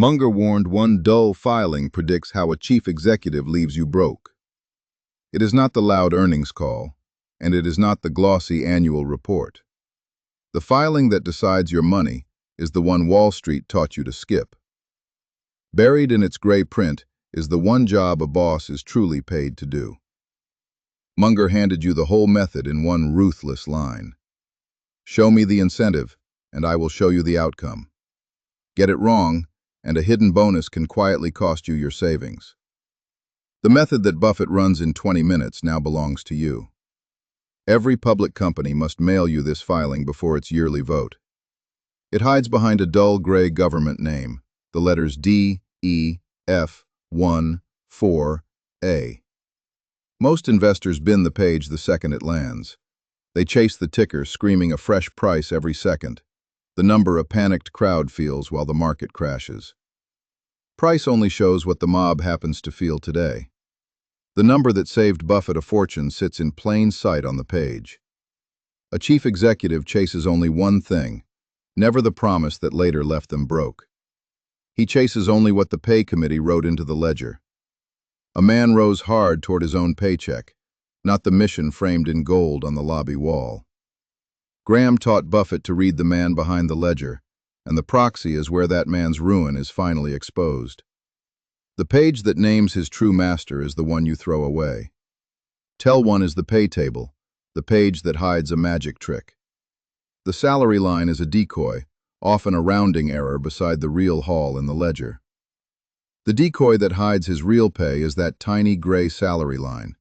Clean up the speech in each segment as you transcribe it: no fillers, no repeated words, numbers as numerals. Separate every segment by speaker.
Speaker 1: Munger warned one dull filing predicts how a chief executive leaves you broke. It is not the loud earnings call, and it is not the glossy annual report. The filing that decides your money is the one Wall Street taught you to skip. Buried in its gray print is the one job a boss is truly paid to do. Munger handed you the whole method in one ruthless line. Show me the incentive, and I will show you the outcome. Get it wrong, and a hidden bonus can quietly cost you your savings. The method that Buffett runs in 20 minutes now belongs to you. Every public company must mail you this filing before its yearly vote. It hides behind a dull gray government name, the letters D, E, F, 1, 4, A. Most investors bin the page the second it lands. They chase the ticker, screaming a fresh price every second, the number a panicked crowd feels while the market crashes. Price only shows what the mob happens to feel today. The number that saved Buffett a fortune sits in plain sight on the page. A chief executive chases only one thing, never the promise that later left them broke. He chases only what the pay committee wrote into the ledger. A man rows hard toward his own paycheck, not the mission framed in gold on the lobby wall. Graham taught Buffett to read the man behind the ledger, and the proxy is where that man's ruin is finally exposed. The page that names his true master is the one you throw away. Tell one is the pay table, the page that hides a magic trick. The salary line is a decoy, often a rounding error beside the real haul in the ledger. The decoy that hides his real pay is that tiny gray salary line.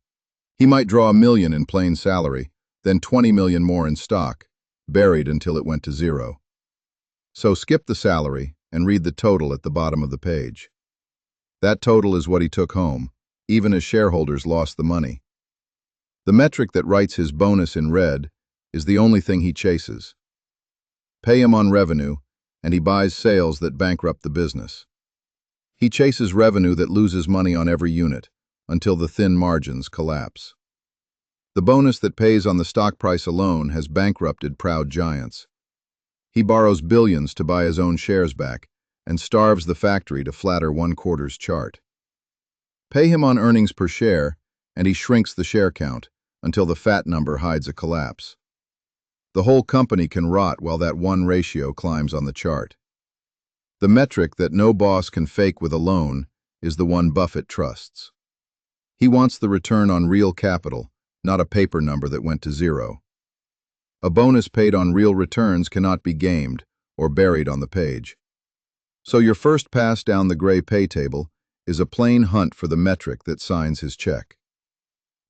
Speaker 1: He might draw $1 million in plain salary, then $20 million more in stock, buried until it went to zero. So skip the salary and read the total at the bottom of the page. That total is what he took home, even as shareholders lost the money. The metric that writes his bonus in red is the only thing he chases. Pay him on revenue, and he buys sales that bankrupt the business. He chases revenue that loses money on every unit, until the thin margins collapse. The bonus that pays on the stock price alone has bankrupted proud giants. He borrows billions to buy his own shares back, and starves the factory to flatter one quarter's chart. Pay him on earnings per share, and he shrinks the share count until the fat number hides a collapse. The whole company can rot while that one ratio climbs on the chart. The metric that no boss can fake with a loan is the one Buffett trusts. He wants the return on real capital, not a paper number that went to zero. A bonus paid on real returns cannot be gamed or buried on the page. So your first pass down the gray pay table is a plain hunt for the metric that signs his check.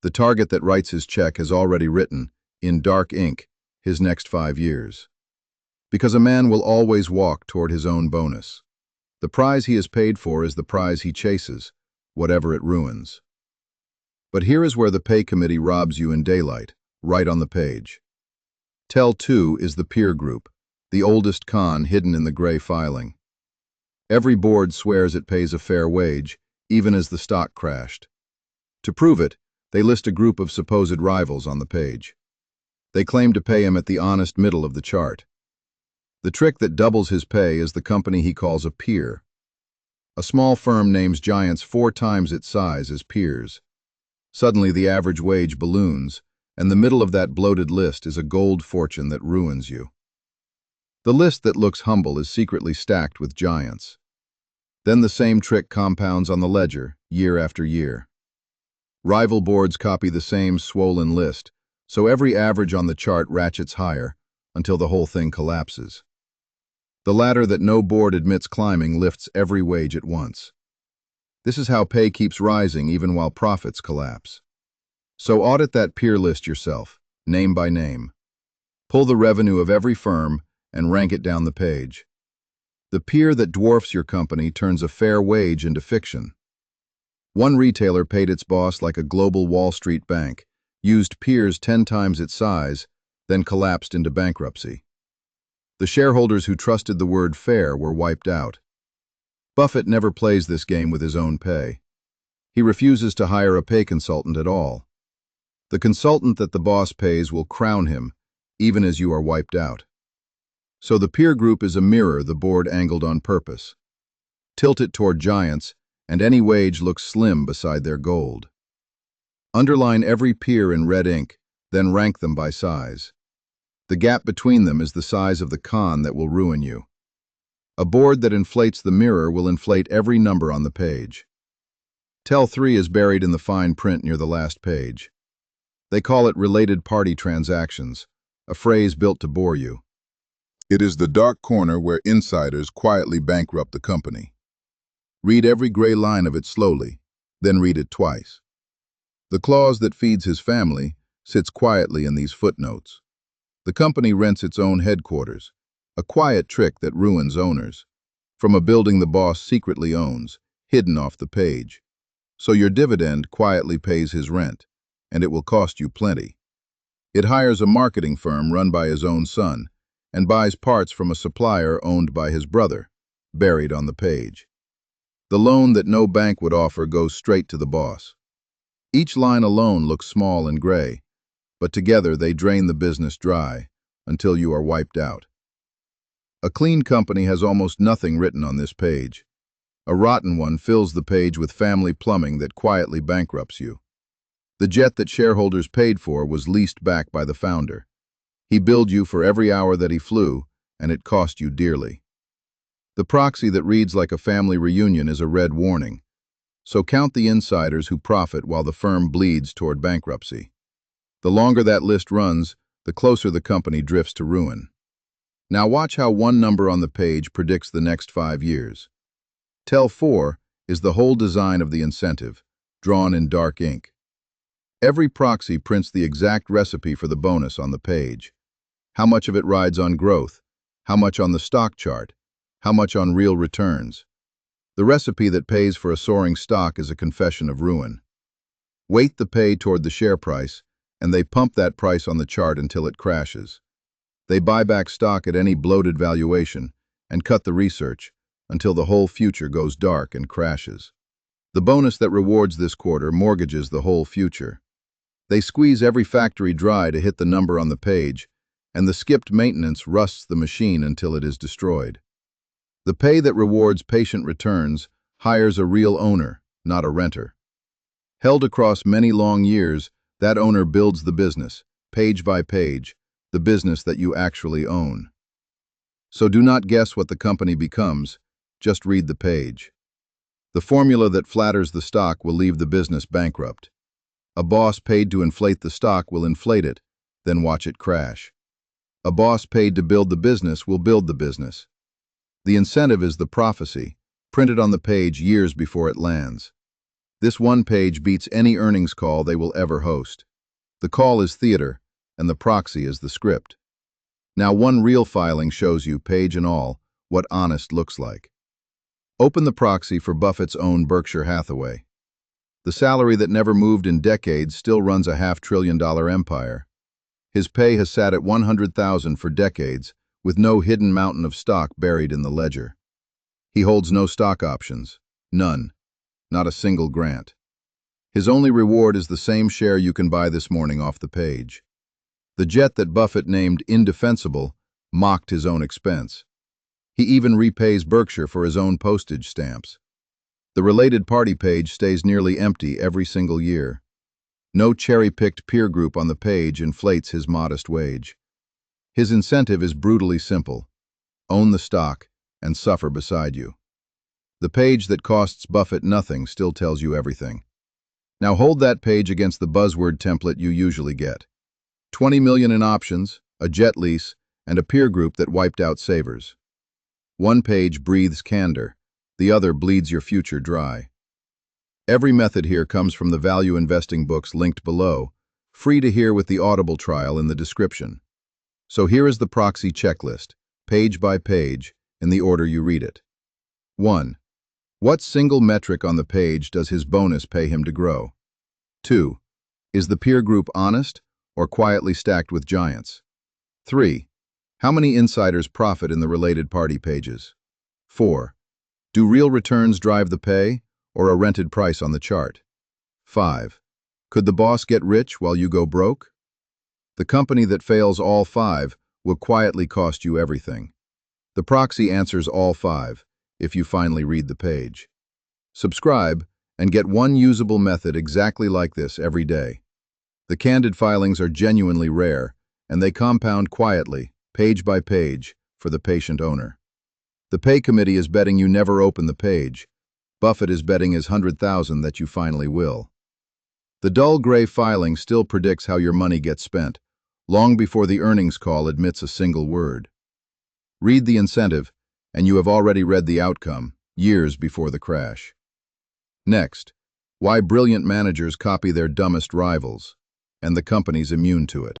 Speaker 1: The target that writes his check has already written, in dark ink, his next 5 years. Because a man will always walk toward his own bonus. The prize he is paid for is the prize he chases, whatever it ruins. But here is where the pay committee robs you in daylight, right on the page. Tell 2 is the peer group, the oldest con hidden in the gray filing. Every board swears it pays a fair wage, even as the stock crashed. To prove it, they list a group of supposed rivals on the page. They claim to pay him at the honest middle of the chart. The trick that doubles his pay is the company he calls a peer. A small firm names giants 4 times its size as peers. Suddenly the average wage balloons, and the middle of that bloated list is a gold fortune that ruins you. The list that looks humble is secretly stacked with giants. Then the same trick compounds on the ledger, year after year. Rival boards copy the same swollen list, so every average on the chart ratchets higher, until the whole thing collapses. The ladder that no board admits climbing lifts every wage at once. This is how pay keeps rising even while profits collapse. So audit that peer list yourself, name by name. Pull the revenue of every firm and rank it down the page. The peer that dwarfs your company turns a fair wage into fiction. One retailer paid its boss like a global Wall Street bank, used peers 10 times its size, then collapsed into bankruptcy. The shareholders who trusted the word fair were wiped out. Buffett never plays this game with his own pay. He refuses to hire a pay consultant at all. The consultant that the boss pays will crown him, even as you are wiped out. So the peer group is a mirror the board angled on purpose. Tilt it toward giants, and any wage looks slim beside their gold. Underline every peer in red ink, then rank them by size. The gap between them is the size of the con that will ruin you. A board that inflates the mirror will inflate every number on the page. Tell 3 is buried in the fine print near the last page. They call it related party transactions, a phrase built to bore you. It is the dark corner where insiders quietly bankrupt the company. Read every gray line of it slowly, then read it twice. The clause that feeds his family sits quietly in these footnotes. The company rents its own headquarters, a quiet trick that ruins owners, from a building the boss secretly owns, hidden off the page. So your dividend quietly pays his rent, and it will cost you plenty. It hires a marketing firm run by his own son, and buys parts from a supplier owned by his brother, buried on the page. The loan that no bank would offer goes straight to the boss. Each line alone looks small and gray, but together they drain the business dry until you are wiped out. A clean company has almost nothing written on this page. A rotten one fills the page with family plumbing that quietly bankrupts you. The jet that shareholders paid for was leased back by the founder. He billed you for every hour that he flew, and it cost you dearly. The proxy that reads like a family reunion is a red warning. So count the insiders who profit while the firm bleeds toward bankruptcy. The longer that list runs, the closer the company drifts to ruin. Now watch how one number on the page predicts the next 5 years. Tell 4 is the whole design of the incentive, drawn in dark ink. Every proxy prints the exact recipe for the bonus on the page. How much of it rides on growth? How much on the stock chart? How much on real returns? The recipe that pays for a soaring stock is a confession of ruin. Weight the pay toward the share price, and they pump that price on the chart until it crashes. They buy back stock at any bloated valuation and cut the research until the whole future goes dark and crashes. The bonus that rewards this quarter mortgages the whole future. They squeeze every factory dry to hit the number on the page, and the skipped maintenance rusts the machine until it is destroyed. The pay that rewards patient returns hires a real owner, not a renter. Held across many long years, that owner builds the business, page by page, the business that you actually own. So do not guess what the company becomes, just read the page. The formula that flatters the stock will leave the business bankrupt. A boss paid to inflate the stock will inflate it, then watch it crash. A boss paid to build the business will build the business. The incentive is the prophecy, printed on the page years before it lands. This one page beats any earnings call they will ever host. The call is theater, and the proxy is the script. Now one real filing shows you, page and all, what honest looks like. Open the proxy for Buffett's own Berkshire Hathaway. The salary that never moved in decades still runs a $500 billion empire. His pay has sat at $100,000 for decades, with no hidden mountain of stock buried in the ledger. He holds no stock options. None. Not a single grant. His only reward is the same share you can buy this morning off the page. The jet that Buffett named indefensible mocked his own expense. He even repays Berkshire for his own postage stamps. The related party page stays nearly empty every single year. No cherry-picked peer group on the page inflates his modest wage. His incentive is brutally simple: own the stock and suffer beside you. The page that costs Buffett nothing still tells you everything. Now hold that page against the buzzword template you usually get. 20 million in options, a jet lease, and a peer group that wiped out savers. One page breathes candor, the other bleeds your future dry. Every method here comes from the value investing books linked below, free to hear with the Audible trial in the description. So here is the proxy checklist, page by page, in the order you read it. 1. What single metric on the page does his bonus pay him to grow? 2. Is the peer group honest or quietly stacked with giants? 3. How many insiders profit in the related party pages? 4. Do real returns drive the pay or a rented price on the chart? 5. Could the boss get rich while you go broke? The company that fails all 5 will quietly cost you everything. The proxy answers all 5. if you finally read the page. Subscribe and get one usable method exactly like this every day. The candid filings are genuinely rare, and they compound quietly, page by page, for the patient owner. The pay committee is betting you never open the page. Buffett is betting his 100,000 that you finally will. The dull gray filing still predicts how your money gets spent, long before the earnings call admits a single word. Read the incentive, and you have already read the outcome, years before the crash. Next, why brilliant managers copy their dumbest rivals, and the company's immune to it.